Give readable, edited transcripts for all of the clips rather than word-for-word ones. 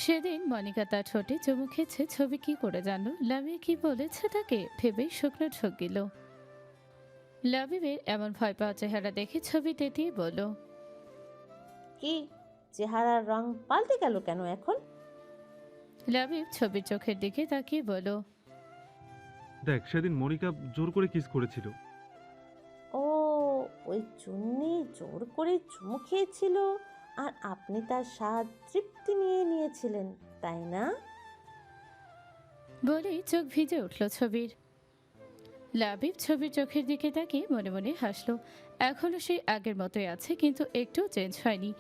সেদিন মনিকা তার ঠোঁটে চুমু খেয়েছে, ছবি কি করে জানলো লামিয়া কি বলেছে তাকে ভেবেই শুকনো ঢোক গেল। লাবিবের এমন ভয় পাওয়া চেহারা দেখে ছবি তেতিয়ে বলল, কি, চেহারার রং পাল্টে গেল কেন এখন? লাবিব ছবির চোখের দিকে তাকিয়ে বলল, দেখ, সেদিন মনিকা জোর করে কিস করেছিল। ও, ওই চুন্নি জোর করে চুমু খেয়েছিল আর আপনি তার স্বাদ তৃপ্তি নিয়ে নিয়েছিলেন, তাই না? বলেই চোখ ভিজে উঠল ছবির। লাবিব ছবির চোখের দিকে তাকিয়ে মনে মনে হাসলো। এখনো সেই আগের মতোই আছে, কিন্তু একটু চেঞ্জ হয়নি।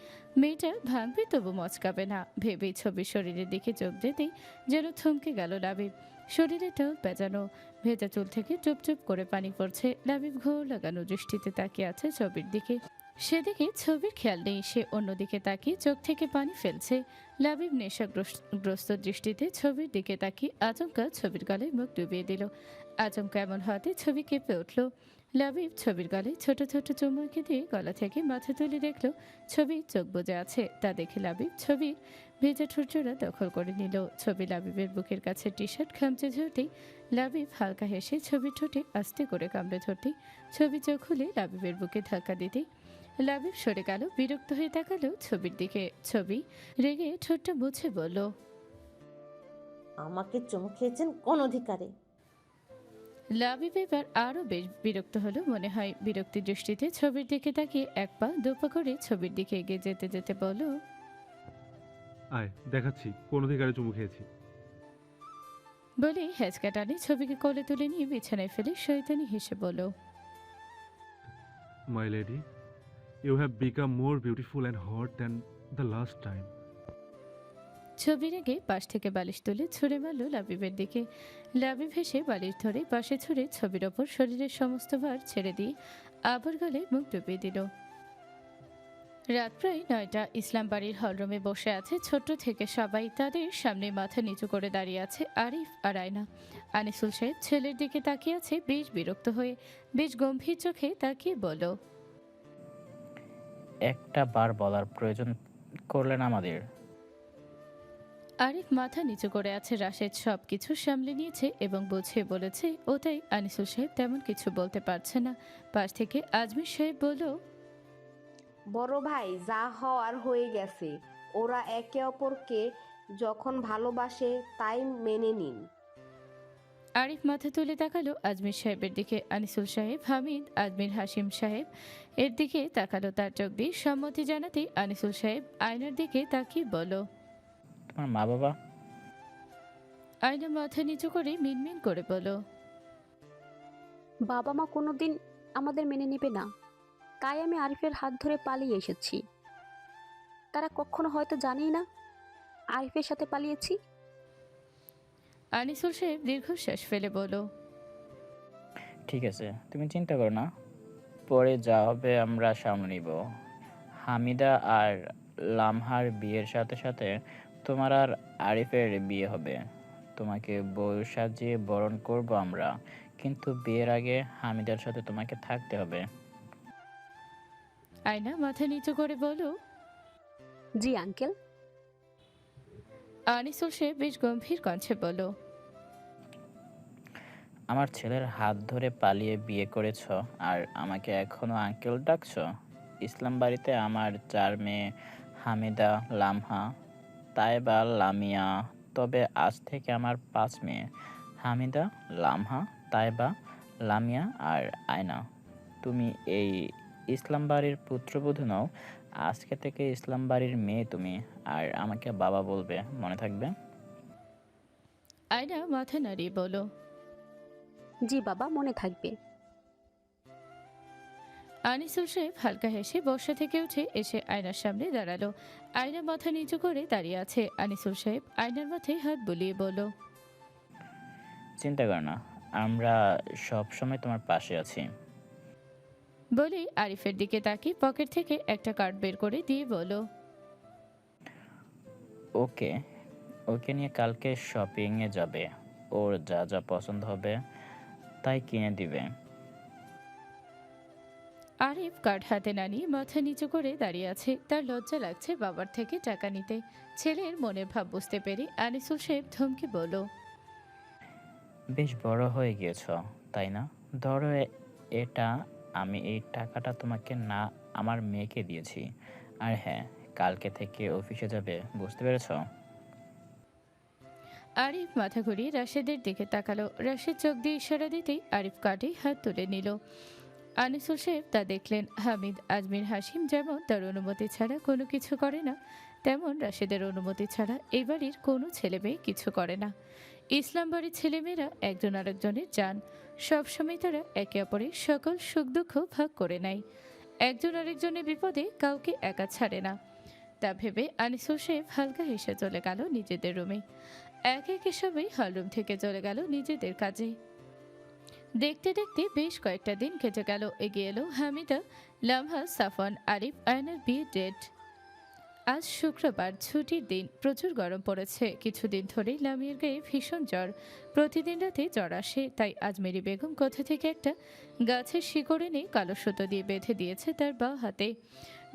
মেয়েটা ভাঙবে তবু মচকাবে না ভেবেই ছবির শরীরের দিকে চোখ দিতেই যেন থমকে গেল লাবিব। শরীরে টাল পেঁচানো, ভেজা চুল থেকে চুপ চুপ করে পানি পড়ছে। লাবিব ঘোর লাগানো দৃষ্টিতে তাকিয়ে আছে ছবির দিকে। সেদিকে ছবির খেয়াল নেই, সে অন্যদিকে তাকিয়ে চোখ থেকে পানি ফেলছে। লাবিব নেশাগ্রস্ত দৃষ্টিতে ছবির দিকে তাকিয়ে আচমকা ছবির গলায় মুখ ডুবিয়ে দিল। আচমকা এমন হওয়াতে ছবি কেঁপে উঠল। লাবিব ছবির গলায় ছোট ছোট চুমু এঁকে দিয়ে গলা থেকে মাথা তুলে দেখল ছবি চোখ বুজে আছে। তা দেখে লাবিব ছবির ভেজা ঠোঁটজোড়া দখল করে নিল। ছবি লাবিবের বুকের কাছে টি শার্ট খামচে ধরতেই লাবিব হালকা হেসে ছবির ঠোঁটে আস্তে করে কামড়ে ধরতেই ছবি চোখ খুলে লাবিবের বুকে ধাক্কা দিতেই লাবিব সরে গেল, বিরক্ত হয়ে তাকালো ছবির দিকে। ছবি রেগে ঠোঁটটা মুছে বলল, আমাকে চুমু খেয়েছেন কোন অধিকারে? লাবিব এবার আরো বেশ বিরক্ত হলো মনে হয়। বিরক্তি দৃষ্টিতে ছবির দিকে তাকিয়ে এক পা দুপা করে ছবির দিকে এগিয়ে যেতে যেতে বলল, আয় দেখাচ্ছি কোন অধিকারে চুমু খেয়েছি। বলে হ্যাচকা টানে ছবিকে কোলে তুলে নিয়ে বিছানায় ফেলে শয়তানি হেসে বলল, my lady, you have become more beautiful and hot than the last time. Chhobi রেগে পাশ থেকে বালিশ তুলে ছুঁড়ে মারল লাবিবের দিকে। লাবিব হেসে বালিশ ধরে পাশে ছুঁড়ে ছবির ওপর শরীরের সমস্ত ভার ছেড়ে দিয়ে আবার গলে মুখ ডুবিয়ে দিল। রাত প্রায় 9টা। ইসলাম বাড়ির হলরুমে বসে আছে ছোট্ট থেকে সবাই। তাদের সামনে মাথা নিচু করে দাঁড়িয়ে আছে আরিফ আর আয়না। আনিসুল সাহেব ছেলের দিকে তাকিয়ে আছে বেশ বিরক্ত হয়ে। বেশ গম্ভীর চোখে তাকিয়ে বলল, একটা বার বলার প্রয়োজন করলেন আমাদের। আরিফ মাথা নিচু করে আছে। রাশেদ সব কিছু সামলে নিয়েছে এবং বুঝিয়ে বলেছে, ওটাই আনিসুল সাহেব তেমন কিছু বলতে পারছে না। পাশ থেকে আজমির সাহেব বলল, বড় ভাই, যা হওয়ার হয়ে গেছে। ওরা একে অপরকে যখন ভালোবাসে তাই মেনে নিন। আরিফ মাথা তুলে তাকালো আজমির সাহেবের দিকে। আনিসুল সাহেব, হামিদ, আজমির, হাসিম সাহেব এর দিকে তাকালো। তার চোখ দিয়ে সম্মতি জানাতেই আনিসুল সাহেব আয়নার দিকে তাকিয়ে বলল, তোমার মা বাবা? আয়না মাথা নিচু করে মিনমিন করে বলল, বাবা মা কোনোদিন আমাদের মেনে নেবে না, তাই আমি আরিফের হাত ধরে পালিয়ে এসেছি। তারা কখনো হয়তো জানেই না আরিফের সাথে পালিয়েছি। আনিসুল সাহেব দীর্ঘশ্বাস ফেলে বলল, ঠিক আছে, তুমি চিন্তা করো না, পরে যা হবে আমরা সামলে নিব। হামিদা আর লামহার বিয়ের সাথে সাথে তোমার আর আরিফের বিয়ে হবে। তোমাকে বউ সাজিয়ে বরণ করব আমরা, কিন্তু বিয়ের আগে হামিদার সাথে তোমাকে থাকতে হবে। আয়না মাথা নিচু করে বলল। জি আঙ্কেল। আনিসুল সাহেব বেশ গম্ভীর কণ্ঠে বলল, আমার ছেলের হাত ধরে পালিয়ে বিয়ে করেছ আর আমাকে এখনো আঙ্কেল ডাকছ? ইসলাম বাড়িতে আমার 4 মেয়ে, হামিদা, লামহা, তাইবা, লামিয়া। তবে আজ থেকে আমার 5 মেয়ে, হামিদা, লামহা, তাইবা, লামিয়া আর আয়না। তুমি এই ইসলাম বাড়ির পুত্রবধূ নও, আজকে থেকে ইসলাম বাড়ির মেয়ে তুমি। আর আমাকে বাবা বলবে, মনে থাকবে? আয়না মাথা নাড়িয়ে বলল। জি বাবা, মনে থাকবে। আনিসুল সাহেব হালকা হেসে বসা থেকে উঠে এসে আয়নার সামনে দাঁড়ালো। আয়না মাথা নিচু করে দাঁড়িয়ে আছে। আনিসুল সাহেব আয়নার মাথায় হাত বুলিয়ে বলল, চিন্তা কর না, আমরা সব সময় তোমার পাশে আছি। বলেই আরিফের দিকে তাকিয়ে পকেট থেকে একটা কার্ড বের করে দিয়ে বলল, ওকে, ওকে নিয়ে কালকে শপিংয়ে যাবে। ওর যা যা পছন্দ হবে তাই কিনে দিবে। আরিফ কার্ড হাতে না নিয়ে মাথা নিচু করে দাঁড়িয়ে আছে। তার লজ্জা লাগছে বাবার থেকে টাকা নিতে। ছেলের মনের ভাব বুঝতে পেরে আনিসুল সাহেব ধমকে বলল, বেশ বড় হয়ে গিয়েছ, তাই না? ধরো এটা, আমি এই টাকাটা তোমাকে না, আমার মেয়েকে দিয়েছি। আর হ্যাঁ, কালকে থেকে অফিসে যাবে, বুঝতে পেরেছ? আরিফ মাথা ঘুরিয়ে রাশেদের দিকে তাকালো। রাশেদ চোখ দিয়ে ইশারা দিতেই আরিফ কার্ডে হাত তুলে নিল। আনিসুল সাহেব তা দেখলেন। হামিদ, আজমির, হাসিম যেমন তার অনুমতি ছাড়া কোনো কিছু করে না, তেমন রাশেদের অনুমতি ছাড়া এই বাড়ির কোনো ছেলে মেয়ে কিছু করে না। ইসলাম বাড়ির ছেলেমেয়েরা একজন আরেকজনের যান। সবসময় তারা একে অপরের সকল সুখ দুঃখ ভাগ করে নেয়। একজন আরেকজনের বিপদে কাউকে একা ছাড়ে না। তা ভেবে আনিসুল সাহেব হালকা হেসে চলে গেল নিজেদের রুমে। একে একে সবাই হলরুম থেকে চলে গেল নিজেদের কাজে। দেখতে দেখতে বেশ কয়েকটা দিন কেটে গেল। এগিয়ে এলো হামিদা, লামহা, সাফওয়ান, আরিফ, আয়নার বিয়ের ডেট। আজ শুক্রবার, ছুটির দিন। প্রচুর গরম পড়েছে। কিছুদিন ধরেই লামিয়ার গায়ে ভীষণ জ্বর। প্রতিদিন রাতে জ্বর আসে। তাই আজমেরি বেগম কোথা থেকে একটা গাছের শিকড় এনে কালো সুতো দিয়ে বেঁধে দিয়েছে তার বাঁ হাতে।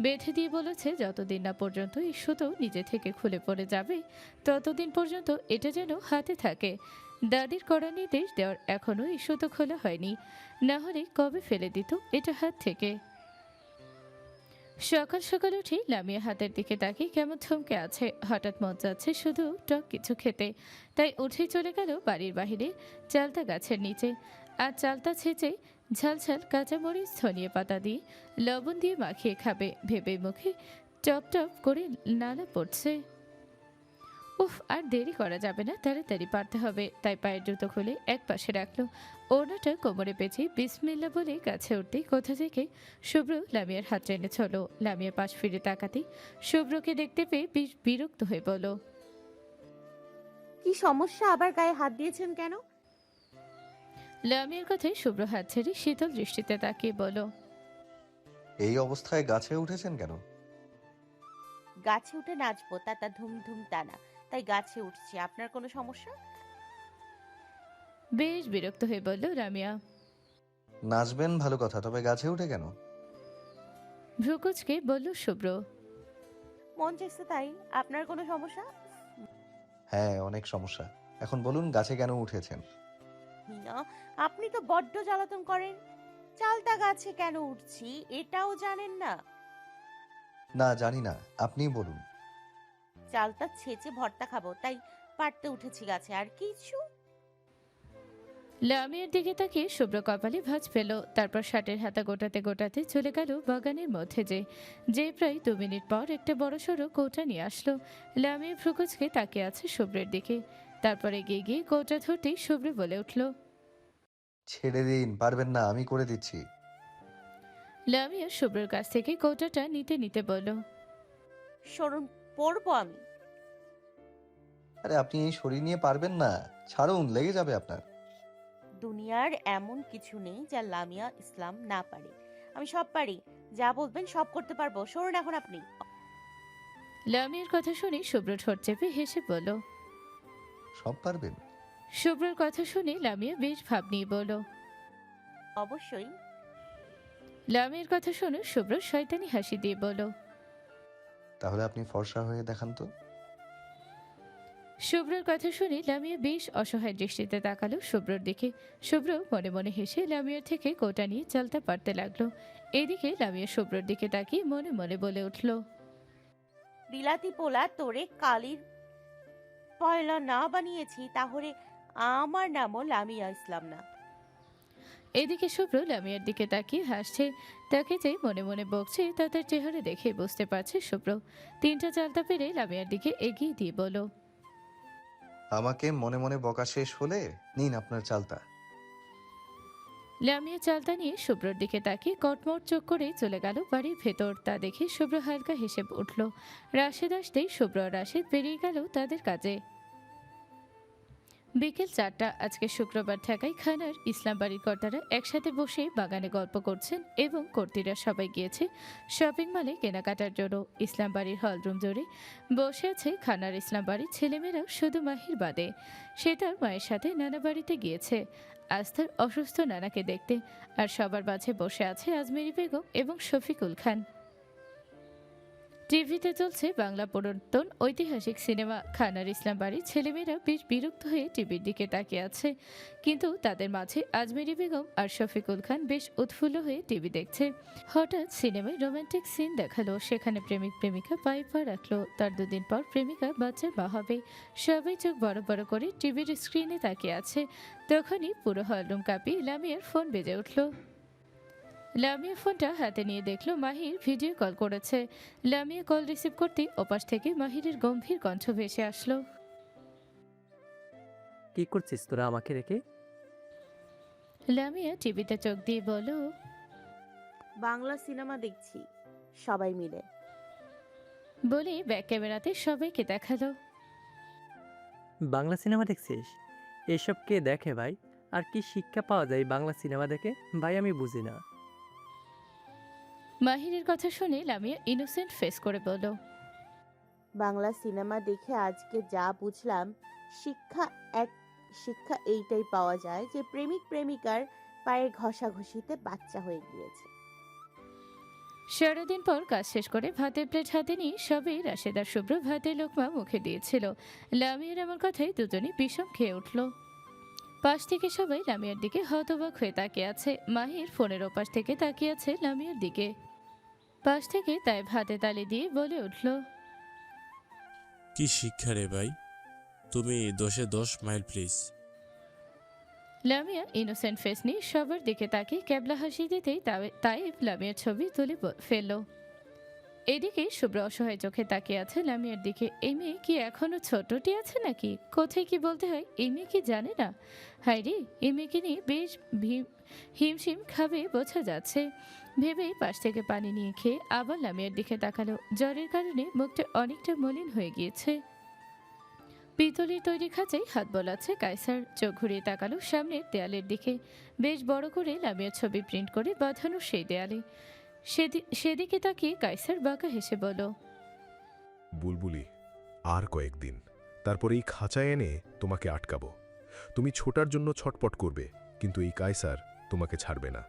বেঁধে দিয়ে বলেছে, যতদিন না পর্যন্ত এই সুতো নিজে থেকে খুলে পড়ে যাবে, ততদিন পর্যন্ত এটা যেন হাতে থাকে। দাদির কড়া নির্দেশ দেওয়ার এখনও এই সুতো খোলা হয়নি, না হলে কবে ফেলে দিত এটা হাত থেকে। সকাল সকাল উঠে লামিয়া হাতের দিকে তাকিয়ে কেমন থমকে আছে। হঠাৎ মন যাচ্ছে শুধু টক কিছু খেতে। তাই উঠেই চলে গেল বাড়ির বাহিরে চালতা গাছের নিচে। আর চালতা ছেঁচে ঝালঝাল কাঁচামরিচ, ধনিয়া পাতা দিয়ে লবণ দিয়ে মাখিয়ে খাবে ভেবে মুখে টপ টপ করে নালা পড়ছে। উফ, আর দেরি করা যাবে না, তাড়াতাড়ি পারতে হবে। তাই পায়ের জুতো খুলে এক পাশে রাখলো। ওড়নাটা কোমরে পেঁচে বিসমিল্লা বলে কাছে উঠতেই কোথা থেকে শুভ্র লামিয়ার হাত টেনে ছড়ল। লামিয়া পাশ ফিরে তাকাতেই শুভ্রকে দেখতে পেয়ে বেশ বিরক্ত হয়ে বলল, কি সমস্যা, আবার গায়ে হাত দিয়েছেন কেন? লামিয়ার কথায় শুভ্র হাত ছেড়ে শীতল দৃষ্টিতে তাকিয়ে বলল, এই অবস্থায় গাছে উঠেছেন কেন? গাছে উঠে নাচবো, তা ধুম ধুম টানা, তাই গাছে উঠছি। আপনার কোনো সমস্যা? বেশ বিরক্ত হয়ে বলল লামিয়া। নাচবেন ভালো কথা, তবে গাছে উঠে কেন? ভ্রুকুচকে বলল শুভ্র। মন চাইছে তাই। আপনার কোনো সমস্যা? হ্যাঁ, অনেক সমস্যা। এখন বলুন, গাছে কেন উঠেছেন? না, আপনি তো বড্ড জ্বালাতন করেন। চালতা গাছে কেন উঠছি এটাও জানেন না? না, জানি না, আপনিই বলুন। চালতা ছেঁচে ভর্তা খাবো, তাই পারতে উঠেছি গাছে, আর কিছু। লামিয়ার দিকে তাকিয়ে শুভ্র কপালে ভাঁজ পেল। তারপর শার্টের হাতা গোটাতে গোটাতে চলে গেল বাগানের মধ্যে। যে প্রায় 2 মিনিট পর একটা বড়সড় কৌটা নিয়ে আসলো। লামিয়া ভ্রুকুচকে তাকিয়ে আছে শুভ্রের দিকে। তারপর এগিয়ে গিয়ে কৌটা ধরতেই শুভ্র বলে উঠল, ছেড়ে দিন, পারবেন না, আমি করে দিচ্ছি। লামিয়া শুভ্রের কাছ থেকে কৌটাটা নিতে নিতে বলল, সরুন, পড়বো আমি। আরে আপনি এই শরীর নিয়ে পারবেন না, ছাড়ুন, লেগে যাবে আপনার। দুনিয়ার এমন কিছু নেই যা লামিয়া ইসলাম না পারে। আমি সব পারি, যা বলবেন সব করতে পারবো। সরুন এখন আপনি। লামিয়ার কথা শুনে শুভ্র ঠোঁট চেপে হেসে বলল। সব পারবেন? শুভ্রর কথা শুনে লামিয়া বেশ ভাব নিয়ে বলল। অবশ্যই। লামিয়ার কথা শুনে শুভ্র শয়তানি হাসি দিয়ে বলল, তাহলে আপনি ফর্সা হয়ে দেখান তো। শুভ্রর কথা শুনে লামিয়া বেশ অসহায় দৃষ্টিতে তাকালো শুভ্রর দিকে। শুভ্র মনে মনে হেসে লামিয়ার থেকে কোটা নিয়ে চালতা পারতে লাগলো। এদিকে লামিয়া শুভ্রর দিকে তাকিয়ে মনে মনে বলে উঠল, বিলাতি পোলা তোরে কালির পয়লা না বানিয়েছি, তাহলে আমার নামও লামিয়া ইসলাম না। এদিকে শুভ্র লামিয়ার দিকে তাকিয়ে হাসছে। তাকে যে মনে মনে বকছে তা তার চেহারা দেখে বুঝতে পারছে শুভ্র। 3টা চালতা পেরে লামিয়ার দিকে এগিয়ে দিয়ে বলল, আমাকে মনে মনে বকা শেষ হলে নিন আপনার চালতা। লামিয়া চালতা নিয়ে শুভ্রর দিকে তাকিয়ে কটমট চোখ করে চলে গেল বাড়ির ভেতর। তা দেখে শুভ্র হালকা হেসে উঠল। রাশেদ আসতেই শুভ্র আর রাশেদ বেরিয়ে গেল তাদের কাজে। বিকেল 4টা। আজকে শুক্রবার থাকায় খানার ইসলাম বাড়ির কর্তারা একসাথে বসে বাগানে গল্প করছেন এবং কর্তীরা সবাই গিয়েছে শপিং মলে কেনাকাটার জন্য। ইসলাম বাড়ির হলরুম জুড়ে বসে আছে খানার ইসলাম বাড়ির ছেলেমেয়েরা, শুধু মাহির বাদে। সে তার মায়ের সাথে নানা বাড়িতে গিয়েছে। আস্থার অসুস্থ নানাকে দেখতে। আর সবার মাঝে বসে আছে আজমেরি বেগম এবং শফিকুল খান। টিভিতে চলছে বাংলা পুরাতন ঐতিহাসিক সিনেমা খানার ইসলাম বাড়ির ছেলেমেয়েরা বেশ বিরক্ত হয়ে টিভির দিকে তাকিয়ে আছে, কিন্তু তাদের মাঝে আজমেরি বেগম আর শফিকুল খান বেশ উৎফুল্ল হয়ে টিভি দেখছে। হঠাৎ সিনেমায় রোমান্টিক সিন দেখালো, সেখানে প্রেমিক প্রেমিকা পায়ে পা রাখলো। তার 2 দিন পর প্রেমিকা বাচ্চার মা হবে। সবাই চোখ বড় বড় করে টিভির স্ক্রিনে তাকিয়ে আছে। তখনই পুরো হলরুম কাঁপিয়ে লামিয়ার ফোন বেজে উঠল। লামিয়া ফোনটা হাতে নিয়ে দেখলো মাহির ভিডিও কল করেছে। লামিয়া কল রিসিভ করতে ওপাশ থেকে মাহিরের গম্ভীর কণ্ঠ ভেসে আসলো। কি করছিস তোরা আমাকে রেখে? লামিয়া টিভিতে চোখ দিয়ে বলো, বাংলা সিনেমা দেখছি সবাই মিলে। বলে ব্যাক ক্যামেরাতে সবাইকে দেখালো। বাংলা সিনেমা দেখছিস? এসব কে দেখে ভাই? আর কি শিক্ষা পাওয়া যায় বাংলা সিনেমা দেখে ভাই? আমি বুঝি না। মাহিরের কথা শুনে লামিয়া ইনোসেন্ট ফেস করে বলল, বাংলা সিনেমা দেখে আজকে যা বুঝলাম, শিক্ষা এইটাই পাওয়া যায় যে প্রেমিক প্রেমিকার পায়ের ঘষাঘষিতে বাচ্চা হয়ে গিয়েছে। সারাদিন পর কাজ শেষ করে ভাতের প্লেট হাতে নিয়ে সবাই রাশেদার শুভ্র ভাতের লোকমা মুখে দিয়েছিল। লামিয়ার এমন কথায় দুজনই বিষম খেয়ে উঠল। পাশ থেকে সবাই লামিয়ার দিকে হতবাক হয়ে তাকিয়ে আছে। মাহির ফোনের ওপাশ থেকে তাকিয়ে আছে লামিয়ার দিকে। পাশ থেকে তাই ভাতে তালি দিয়ে বলে উঠল, কি শিক্ষা রে ভাই, তুমি 10-এ 10 mile please. Lamia innocent face নিয়ে সবার দিকে তাকিয়ে ক্যাবলা হাসি দিতেই তাইব লামিয়ার ছবি তুলে ফেলল। এদিকে শুভ্র অসহায় চোখে তাকিয়ে আছে লামিয়ার দিকে। এই মেয়ে কি এখনো ছোটটি আছে নাকি? কোথায় কি বলতে হয় এই মেয়ে কি জানে না? হায় রে, এই মেয়েকে নিয়ে বেশ হিমশিম খাবে বোঝা যাচ্ছে। ভেবে পাশ থেকে পানি নিয়ে খেয়ে আবার লামিয়ার দিকে তাকালো। জ্বরের কারণে মুখটা অনেকটা মলিন হয়ে গিয়েছে। পিতলের তৈরি খাঁচায় হাত বোলাচ্ছে কায়সার। চোখ ঘুরিয়ে তাকালো সামনের দেয়ালের দিকে। বেশ বড় করে লামিয়ার ছবি প্রিন্ট করে বাঁধানো সেই দেয়ালে। সেদিকে তাকিয়ে কায়সার বাঁকা হেসে বলল, বুলবুলি, আর কয়েকদিন, তারপর এই খাঁচায় এনে তোমাকে আটকাবো। তুমি ছোটার জন্য ছটপট করবে, কিন্তু এই কায়সার তোমাকে ছাড়বে না।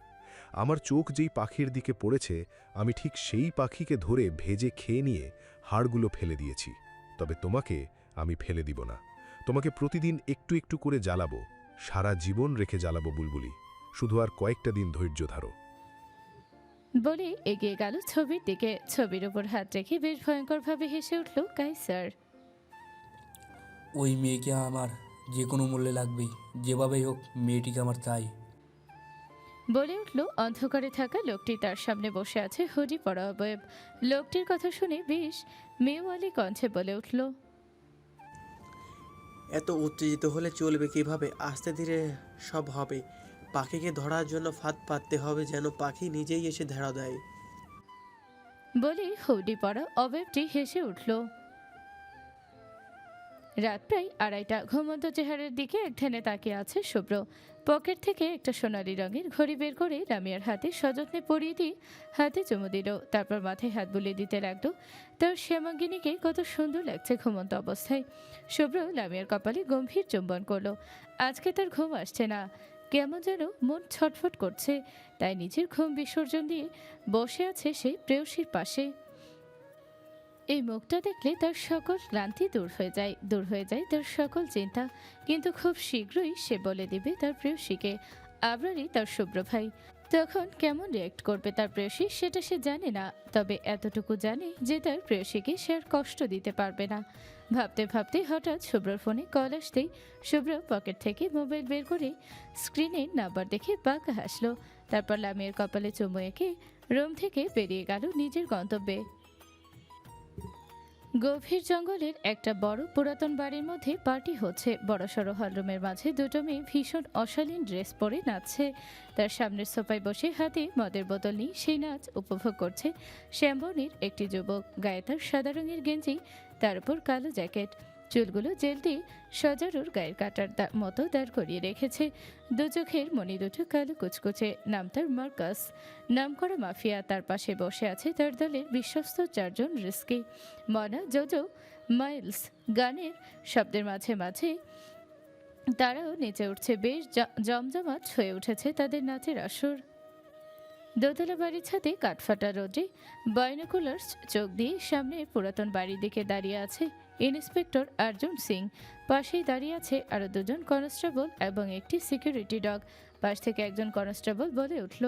আমার চোখ যেই পাখির দিকে পড়েছে, আমি ঠিক সেই পাখিকে ধরে ভেজে খেয়ে নিয়ে হাড়গুলো ফেলে দিয়েছি। তবে তোমাকে আমি ফেলে দিব না। তোমাকে প্রতিদিন একটু একটু করে জ্বালাবো, সারা জীবন রেখে জ্বালাবো বুলবুলি। শুধু আর কয়েকটা দিন ধৈর্য ধরো। বলে এগিয়ে গেল ছবির দিকে। ছবির উপর হাত রেখে বেশ ভয়ঙ্করভাবে হেসে উঠল কায়সার। ওই মেয়েকে আমার যে কোনো মূল্যে লাগবেই, যেভাবেই হোক মেয়েটিকে আমার চাই। বলে উঠল অন্ধকারে থাকা লোকটি। তার সামনে বসে আছে হুডি পরা অবয়ব। লোকটির কথা শুনে বেশ মেয়েওয়ালি কণ্ঠে বলে উঠল, এত উত্তেজিত হলে চলবে কিভাবে? আস্তে ধীরে সব হবে। পাখিকে ধরার জন্য ফাঁদ পাততে হবে, যেন পাখি নিজেই এসে ধরা দেয়। বলে হুডি পরা অবয়বটি হেসে উঠল। রাত প্রায় 2:30। ঘুমন্ত চেহারার দিকে একধানে তাকিয়ে আছে শুভ্র। পকেট থেকে একটা সোনালী রঙের ঘড়ি বের করে লামিয়ার হাতে সযত্নে পরিয়ে দিয়ে হাতে চুমু দিল। তারপর মাথায় হাত বুলিয়ে দিতে লাগলো। তার শ্যামাঙ্গিনীকে কত সুন্দর লাগছে ঘুমন্ত অবস্থায়। শুভ্র লামিয়ার কপালে গম্ভীর চুম্বন করলো। আজকে তার ঘুম আসছে না, কেমন যেন মন ছটফট করছে। তাই নিজের ঘুম বিসর্জন দিয়ে বসে আছে সে প্রেয়সীর পাশে। এই মুখটা দেখলে তার সকল ক্লান্তি দূর হয়ে যায় তার সকল চিন্তা। কিন্তু খুব শীঘ্রই সে বলে দিবে তার প্রেয়সীকে, আবরারই তার শুভ্র ভাই। তখন কেমন রিয়েক্ট করবে তার প্রেয়সী সেটা সে জানে না, তবে এতটুকু জানে যে তার প্রেয়সীকে সে আর কষ্ট দিতে পারবে না। ভাবতে ভাবতে হঠাৎ শুভ্রর ফোনে কল আসতেই শুভ্র পকেট থেকে মোবাইল বের করে স্ক্রিনে নাম্বার দেখে বাঁকা হাসলো। তারপর লামিয়ার কপালে চুমু এঁকে রুম থেকে বেরিয়ে গেল নিজের গন্তব্যে। গভীর জঙ্গলের একটা বড় পুরাতন বাড়ির মধ্যে পার্টি হচ্ছে। বড়সড় হলরুমের মাঝে দুটো মেয়ে ভীষণ অশালীন ড্রেস পরে নাচছে। তার সামনের সোফায় বসে হাতে মদের বোতল নিয়ে সেই নাচ উপভোগ করছে শ্যামবর্ণের একটি যুবক। গায়ে তার সাদা রঙের গেঞ্জি, তার উপর কালো জ্যাকেট। চুলগুলো জেল দিয়ে সজারুর গায়ের কাটার মতো দাঁড় করিয়ে রেখেছে। দু চোখের মণি দুটো কালো কুচকুচে। নাম তার মার্কাস, নামকরা মাফিয়া। তার পাশে বসে আছে তার দলের বিশ্বস্ত 4 জন রিস্কি, মনা, জোজো, মাইলস। গানের শব্দের মাঝে মাঝে তারাও নেচে উঠছে, বেশ জমজমাট হয়ে উঠেছে তাদের নাচের আসর। দোতলা বাড়ির ছাদে কাঠফাটা রোদে বাইনোকুলার্স চোখ দিয়ে সামনে পুরাতন বাড়ির দিকে দাঁড়িয়ে আছে ইন্সপেক্টর অর্জুন সিং। পাশেই দাঁড়িয়ে আছে আরো দুজন কনস্টেবল এবং একটি সিকিউরিটি ডগ। পাশ থেকে একজন কনস্টেবল বলে উঠল,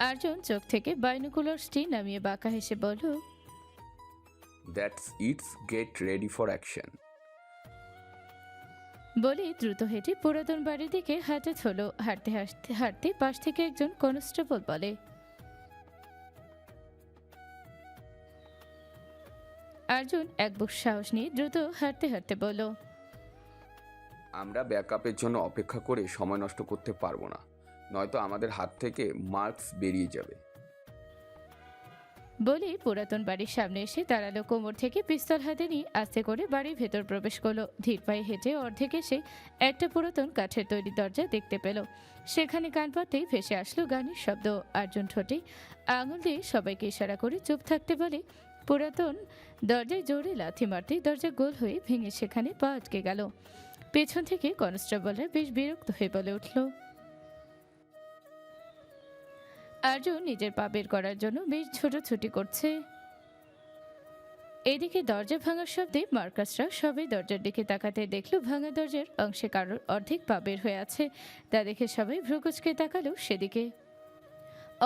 অর্জুন চোখ থেকে বাইনোকুলার্সটি নামিয়ে বাঁকা হেসে বলল, that's it's, get ready for action. বলে দ্রুত হেঁটে পুরাতন বাড়ির দিকে হাঁটে চলো। হাঁটতে হাঁটতে হাঁটতে পাশ থেকে একজন কনস্টেবল বলে, অর্জুন এক বুক সাহস নিয়ে দ্রুত হাঁটতে হাঁটতে বলল, আমরা ব্যাকআপের জন্য অপেক্ষা করে সময় নষ্ট করতে পারবো না, নয়তো আমাদের হাত থেকে মার্কস বেরিয়ে যাবে। বলে পুরাতন বাড়ির সামনে এসে দাঁড়ালো। কোমর থেকে পিস্তল হাতে নিয়ে আস্তে করে বাড়ির ভেতর প্রবেশ করলো। ধীর পায়ে হেঁটে অর্ধেক এসে একটা পুরাতন কাঠের তৈরি দরজা দেখতে পেল। সেখানে কান পাতেই ভেসে আসলো গানের শব্দ। অর্জুন ঠোঁটে আঙুল দিয়ে সবাইকে ইশারা করে চুপ থাকতে বলে পুরাতন দরজায় জোরে লাথি মারতেই দরজা গোল হয়ে ভেঙে সেখানে পা আটকে গেল। পেছন থেকে কনস্টেবলরা বেশ বিরক্ত হয়ে বলে উঠল, অর্জুন নিজের পা বের করার জন্য বেশ ছোটাছুটি করছে। এদিকে দরজা ভাঙার শব্দে মার্কাসরা সবাই দরজার দিকে তাকাতে দেখলো ভাঙা দরজার অংশে কারোর অর্ধেক পা বের হয়ে আছে। তা দেখে সবাই ভ্রুকুচকে তাকালো সেদিকে।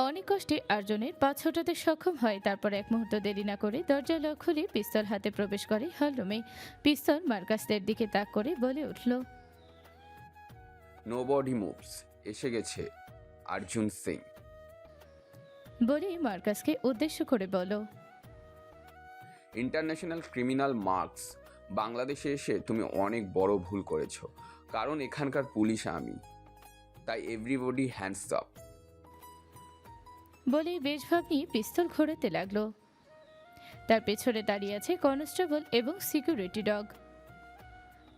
অনেক কষ্টে অর্জুনের পা ছোটাতে সক্ষম হয়। তারপর এক মুহূর্ত দেরি না করে দরজা লক খুলে পিস্তল হাতে প্রবেশ করে হলরুমে। পিস্তল মার্কাসদের দিকে তাক করে বলে উঠল, নো বডি মুভস, এসে গেছে অর্জুন সিং। বলে মার্কাসকে উদ্দেশ্য করে বলো, ইন্টারন্যাশনাল ক্রিমিনাল মার্কস, বাংলাদেশে এসে তুমি অনেক বড় ভুল করেছো, কারণ এখানকার পুলিশ আমি, তাই এভরিবডি হ্যান্ডস আপ। বলেই বেশ ভাব নিয়ে পিস্তল ঘোরাতে লাগলো। তার পেছনে দাঁড়িয়ে আছে কনস্টেবল এবং সিকিউরিটি ডগ।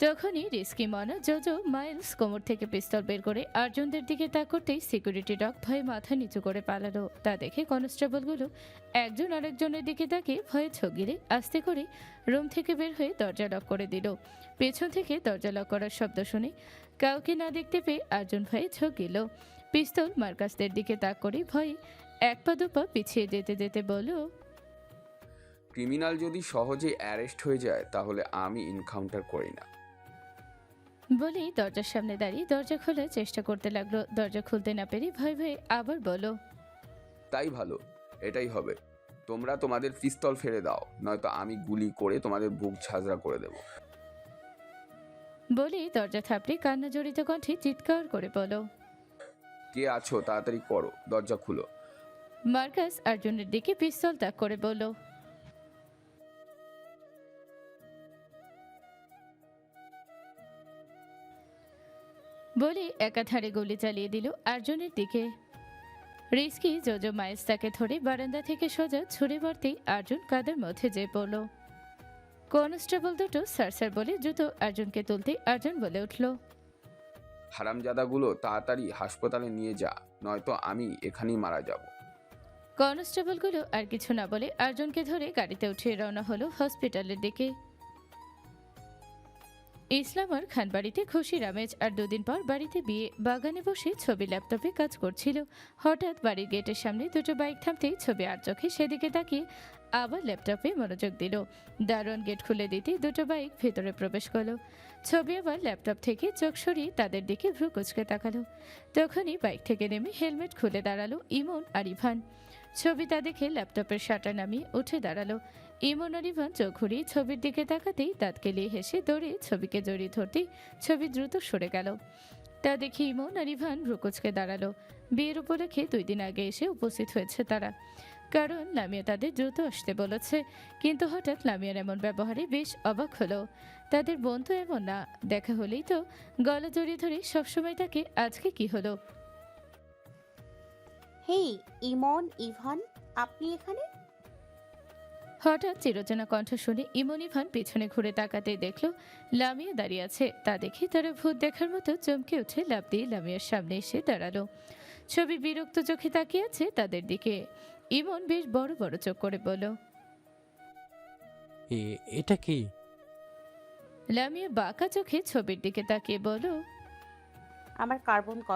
তখনই রিস্কি মনা জোজো মাইলস কোমর থেকে পিস্তল বের করে অর্জুনদের দিকে তাক করতেই সিকিউরিটি ডগ ভয়ে মাথা নিচু করে পালালো। তা দেখে কনস্টেবলগুলো একজন আরেকজনের দিকে তাকিয়ে ভয়ে ছোক গিলে আস্তে করে রুম থেকে বের হয়ে দরজা লক করে দিল। পেছন থেকে দরজা লক করার শব্দ শুনে কাউকে না দেখতে পেয়ে অর্জুন ভয়ে ছোক গেল। পিস্তল মার্কাসদের দিকে তাক করে ভয়ে এক পা দুপা পিছিয়ে যেতে যেতে বলল, ক্রিমিনাল যদি সহজে অ্যারেস্ট হয়ে যায় তাহলে আমি এনকাউন্টার করি না। বলেই দরজার সামনে দাঁড়িয়ে দরজা খোলার চেষ্টা করতে লাগলো। দরজা খুলতে না পেরে ভয় ভয়ে আবার বলো, তাই ভালো, এটাই হবে। তোমরা তোমাদের পিস্তল ফেলে দাও, নয়তো আমি গুলি করে তোমাদের বুক ঝাঁঝরা করে দেব। বলেই দরজা থাপড়ে কান্না জড়িত কণ্ঠে চিৎকার করে বলো, কে আছো, তাড়াতাড়ি করো, দরজা খুলো। মার্কাস অর্জুনের দিকে পিস্তল তাক করে বলল, বলে একাধারে গুলি চালিয়ে দিল অর্জুনের দিকে। রিস্কি জোজো মাইলস তাকে ধরে বারান্দা থেকে সোজা ছুড়ে মারতেই অর্জুন কাদের মধ্যে যেয়ে পড়ল। কনস্টেবল দুটো স্যার স্যার বলে দ্রুত অর্জুনকে তুলতে অর্জুন বলে উঠল, হারামজাদাগুলো তাড়াতাড়ি হাসপাতালে নিয়ে যা, নয়তো আমি এখানেই মারা যাব। কনস্টেবলগুলো আর কিছু না বলে অর্জুনকে ধরে গাড়িতে উঠিয়ে রওনা হলো হসপিটালের দিকে। ইসলাম আর খান বাড়িতে খুশির আমেজ। আর দুদিন পর বাড়িতে বিয়ে। বাগানে বসে ছবি ল্যাপটপে কাজ করছিল। হঠাৎ বাড়ির গেটের সামনে দুটো বাইক থামতেই ছবি আর চোখে সেদিকে তাকিয়ে আবার ল্যাপটপে মনোযোগ দিল। দারোয়ান গেট খুলে দিতে দুটো বাইক ভেতরে প্রবেশ করলো। ছবি আবার ল্যাপটপ থেকে চোখ সরিয়ে তাদের দিকে ভ্রু কুচকে তাকালো। তখনই বাইক থেকে নেমে হেলমেট খুলে দাঁড়ালো ইমন আর ইভান। ছবি তা দেখে ল্যাপটপের শাটার নামিয়ে উঠে দাঁড়ালো। ইমন আর ইভান চোখ ঘুরিয়ে ছবির দিকে তাকাতেই দাঁত কেলিয়ে হেসে দৌড়ে ছবিকে জড়িয়ে ধরতেই ছবি দ্রুত সরে গেল। তা দেখে ইমন আর ইভান ভ্রুকুচকে দাঁড়ালো। বিয়ের উপলক্ষে 2 দিন আগে এসে উপস্থিত হয়েছে তারা, কারণ লামিয়া তাদের দ্রুত আসতে বলেছে। কিন্তু হঠাৎ লামিয়ার এমন ব্যবহারে বেশ অবাক হলো। তাদের বোন তো এমন না, দেখা হলেই তো গলা জড়িয়ে ধরে সবসময় তাকে আজকে কি হলো। হেই ইমন, ইভান, আপনি এখানে? হঠাৎ চিরচেনা কণ্ঠ শুনে ইমন ইভান পিছনে ঘুরে তাকাতে দেখলো লামিয়া দাঁড়িয়ে আছে। তা দেখে তারা ভূত দেখার মতো চমকে উঠে লাফ দিয়ে লামিয়ার সামনে এসে দাঁড়ালো। ছবি বিরক্ত চোখে তাকিয়ে আছে তাদের দিকে। ইমন বেশ বড় বড় চোখ করে বলল, এটা কি? লামিয়া বাঁকা চোখে ছবির দিকে তাকিয়ে বলল, আমার কার্বন কপি।